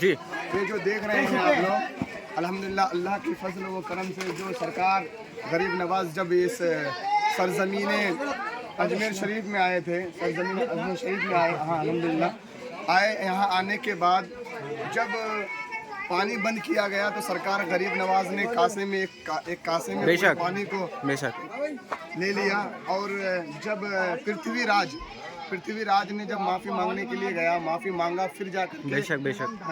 جی یہ جو دیکھ رہے ہیں آپ لوگ الحمدللہ اللہ کی فضل و کرم سے جو سرکار غریب نواز جب اس سرزمین اجمیر شریف میں آئے تھے، سرزمین اجمیر شریف میں آئے، ہاں الحمدللہ آئے، یہاں آنے کے بعد جب پانی بند کیا گیا تو سرکار غریب نواز نے کاسے میں ایک کاسے میں بے پورے شک پانی کو بے شک لے لیا، اور جب پرتھوی راج نے جب معافی مانگنے کے لیے گیا، معافی مانگا، پھر جا کر بے کے شک بے شک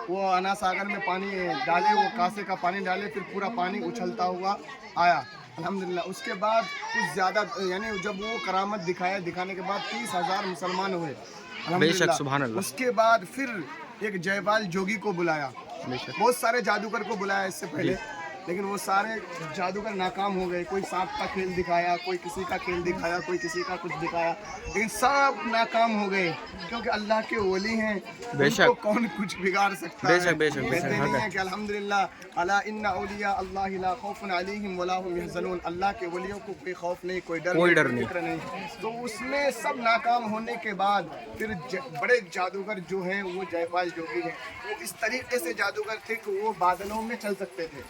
وہ انا ساگر میں پانی ڈالے، وہ کاسے کا پانی ڈالے، پھر پورا پانی اچھلتا ہوا آیا الحمدللہ۔ اس کے بعد کچھ زیادہ یعنی جب وہ کرامت دکھانے کے بعد 30,000 مسلمان ہوئے بے الحمدللہ۔ شک سبحان اللہ اس کے بعد پھر ایک جے پال جوگی کو بلایا، بے شک بہت سارے جادوگر کو بلایا اس سے پہلے، لیکن وہ سارے جادوگر ناکام ہو گئے۔ کوئی سانپ کا کھیل دکھایا، کوئی کسی کا کھیل دکھایا، کوئی کسی کا کچھ دکھایا، لیکن سب ناکام ہو گئے، کیونکہ اللہ کے ولی ہیں، بے ان شک کو کون کچھ بگاڑ سکتا بے ہے؟ شک بے شک بے شک کہتے نہیں ہیں کہ الحمدللہ الا ان اولیاء اللہ لا خوف علیہم ولا هم يحزنون، اللہ کے ولیوں کو کوئی خوف نہیں، کوئی ڈر نہیں، فکر نہیں۔ تو اس میں سب ناکام ہونے کے بعد پھر بڑے جادوگر جو ہیں وہ جے پال جوگی ہیں، وہ اس طریقے سے جادوگر تھے کہ وہ بادلوں میں چل سکتے تھے،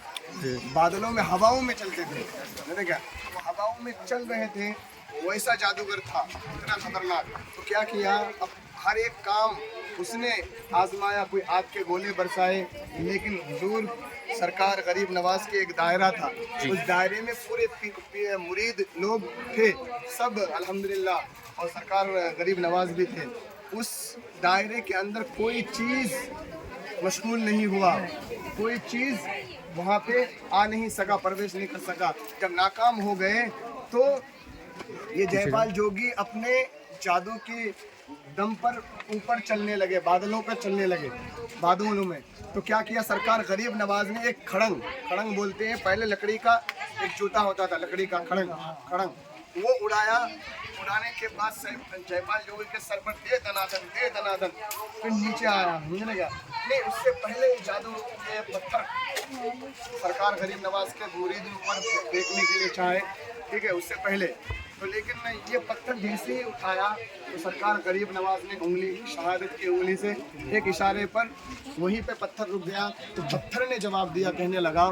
بادلوں میں ہواؤں میں چلتے تھے، کیا وہ ہواؤں میں چل رہے تھے، ویسا جادوگر تھا، اتنا خطرناک۔ تو کیا کیا، اب ہر ایک کام اس نے آزمایا، کوئی آگ کے گولے برسائے، لیکن حضور سرکار غریب نواز کے ایک دائرہ تھا، اس دائرے میں پورے مرید لوگ تھے سب الحمدللہ، اور سرکار غریب نواز بھی تھے۔ اس دائرے کے اندر کوئی چیز مشغول نہیں ہوا، کوئی چیز وہاں پہ آ نہیں سکا، پرویش نہیں کر سکا۔ جب ناکام ہو گئے تو یہ جے پال جوگی اپنے جادو کی دم پر اوپر چلنے لگے، بادلوں پر چلنے لگے، بادلوں میں۔ تو کیا کیا سرکار غریب نواز نے ایک کھڑنگ بولتے ہیں، پہلے لکڑی کا ایک جوتا ہوتا تھا، لکڑی کا کھڑنگ، وہ اڑایا، اڑانے کے بعد جے پال جوگی کے سر پر دے دنادن پھر نیچے آیا، سمجھنے گا نہیں، اس سے پہلے جادو کے پتھر سرکار غریب نواز کے مرید اوپر دیکھنے کے لیے چاہے، ٹھیک ہے، اس سے پہلے تو، لیکن یہ پتھر جیسے ہی اٹھایا تو سرکار غریب نواز نے انگلی، شہادت کی انگلی سے ایک اشارے پر وہیں پہ پتھر رک گیا۔ تو پتھر نے جواب دیا، کہنے لگا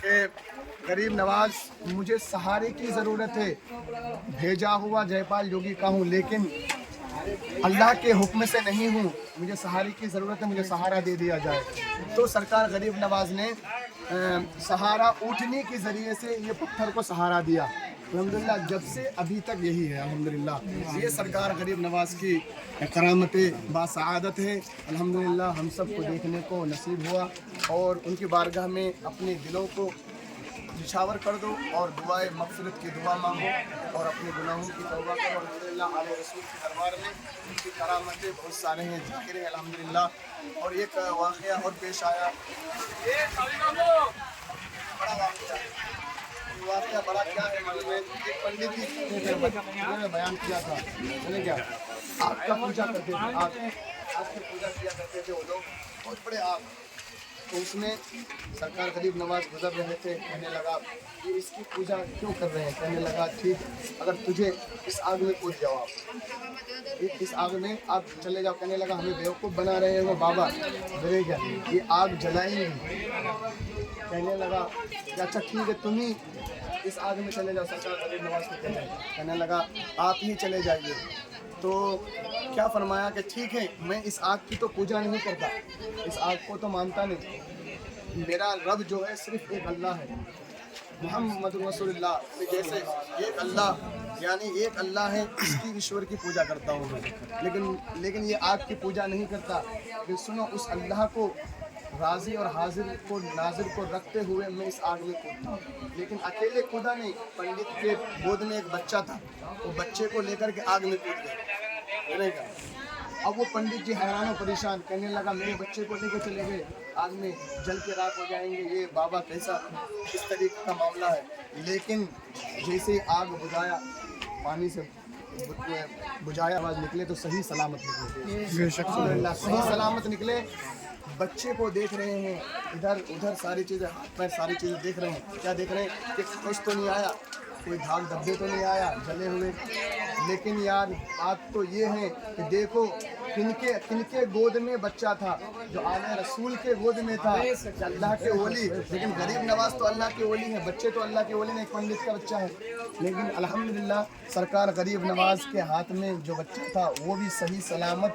کہ غریب نواز مجھے سہارے کی ضرورت ہے، بھیجا ہوا جے پال جوگی کا ہوں، لیکن اللہ کے حکم سے نہیں ہوں، مجھے سہارے کی ضرورت ہے، مجھے سہارا دے دیا جائے۔ تو سرکار غریب نواز نے سہارا اونٹنی کے ذریعے سے یہ پتھر کو سہارا دیا الحمدللہ، جب سے ابھی تک یہی ہے الحمدللہ۔ یہ سرکار غریب نواز کی کرامت باسعادت ہے الحمدللہ، ہم سب کو دیکھنے کو نصیب ہوا، اور ان کی بارگاہ میں اپنے دلوں کو نچھاور کر دو اور دعائے مغفرت کی دعا مانگو اور اپنے گناہوں کی توبہ کرو الحمدللہ۔ آل رسول کے دربار میں ان کی کرامتیں بہت سارے ہیں، ذاکر ہیں الحمدللہ۔ اور ایک واقعہ اور پیش آیا، بڑا واقعہ بڑا کیا ہے، ایک پنڈت جی نے بیان کیا تھا، میں نے کیا آگ کا پوجا کرتے تھے، آگ کی پوجا کیا کرتے تھے وہ لوگ، بہت بڑے آگ۔ تو اس میں سرکار غریب نواز گزر رہے تھے، کہنے لگا یہ اس کی پوجا کیوں کر رہے ہیں؟ کہنے لگا ٹھیک، اگر تجھے اس آگ میں کود جاؤ، اس آگ میں آپ چلے جاؤ۔ کہنے لگا ہمیں بیوقوف بنا رہے ہیں وہ بابا، میرے کیا یہ آگ جلائیں گے؟ کہنے لگا کہ اچھا ٹھیک ہے، تم ہی اس آگ میں چلے جاؤ۔ سرکار غریب نواز کو کہنے لگا آپ ہی چلے جائیے۔ تو کیا فرمایا کہ ٹھیک ہے، میں اس آگ کی تو پوجا نہیں کرتا، اس آگ کو تو مانتا نہیں، میرا رب جو ہے صرف ایک اللہ ہے، محمد رسول اللہ، جیسے ایک اللہ یعنی ایک اللہ ہے، اس کی ایشور کی پوجا کرتا ہوں میں، لیکن یہ آگ کی پوجا نہیں کرتا۔ لیکن سنو، اس اللہ کو راضی اور حاضر کو ناظر کو رکھتے ہوئے میں اس آگ میں کودتا ہوں، لیکن اکیلے کودا نہیں، پنڈت کے گود میں ایک بچہ تھا، وہ بچے کو لے کر کے آگ میں کود گئے۔ اب وہ پنڈت جی حیران و پریشان، کہنے لگا میرے بچے کو لے کے چلے گئے آگ میں، جل کے راکھ ہو جائیں گے، یہ بابا کیسا اس طریقے کا معاملہ ہے۔ لیکن جیسے آگ بجھایا، پانی سے بجھایا، آواز نکلے تو صحیح سلامت نکلے، صحیح سلامت نکلے۔ بچے کو دیکھ رہے ہیں، ادھر ادھر ساری چیزیں، ہاتھ پیر ساری چیزیں دیکھ رہے ہیں، کیا دیکھ رہے ہیں کہ خروش تو نہیں آیا، کوئی دھاگ دھبے تو نہیں آیا جلے ہوئے، لیکن یار بات تو یہ ہے کہ دیکھو کن کے گود میں بچہ تھا؟ جو آل رسول کے گود میں تھا، اللہ کے ولی. لیکن غریب نواز تو اللہ کے ولی ہیں، بچے تو اللہ کے ولی نہیں، ایک پنڈت کا بچہ ہے. لیکن الحمدللہ سرکار غریب نواز کے ہاتھ میں جو بچہ تھا وہ بھی صحیح سلامت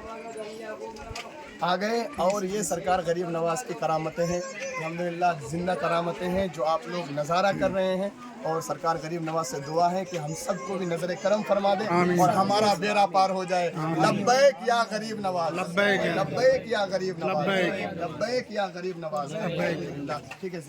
آ گئے. اور یہ سرکار غریب نواز کی کرامتیں ہیں، الحمدللہ زندہ کرامتیں ہیں جو آپ لوگ نظارہ کر رہے ہیں. اور سرکار غریب نواز سے دعا ہے کہ ہم سب کو بھی نظر کرم فرما دے اور ہمارا بیڑا پار ہو جائے. لبیک یا غریب نواز، لبیک یا غریب نواز، لبیک یا غریب نواز. ٹھیک ہے.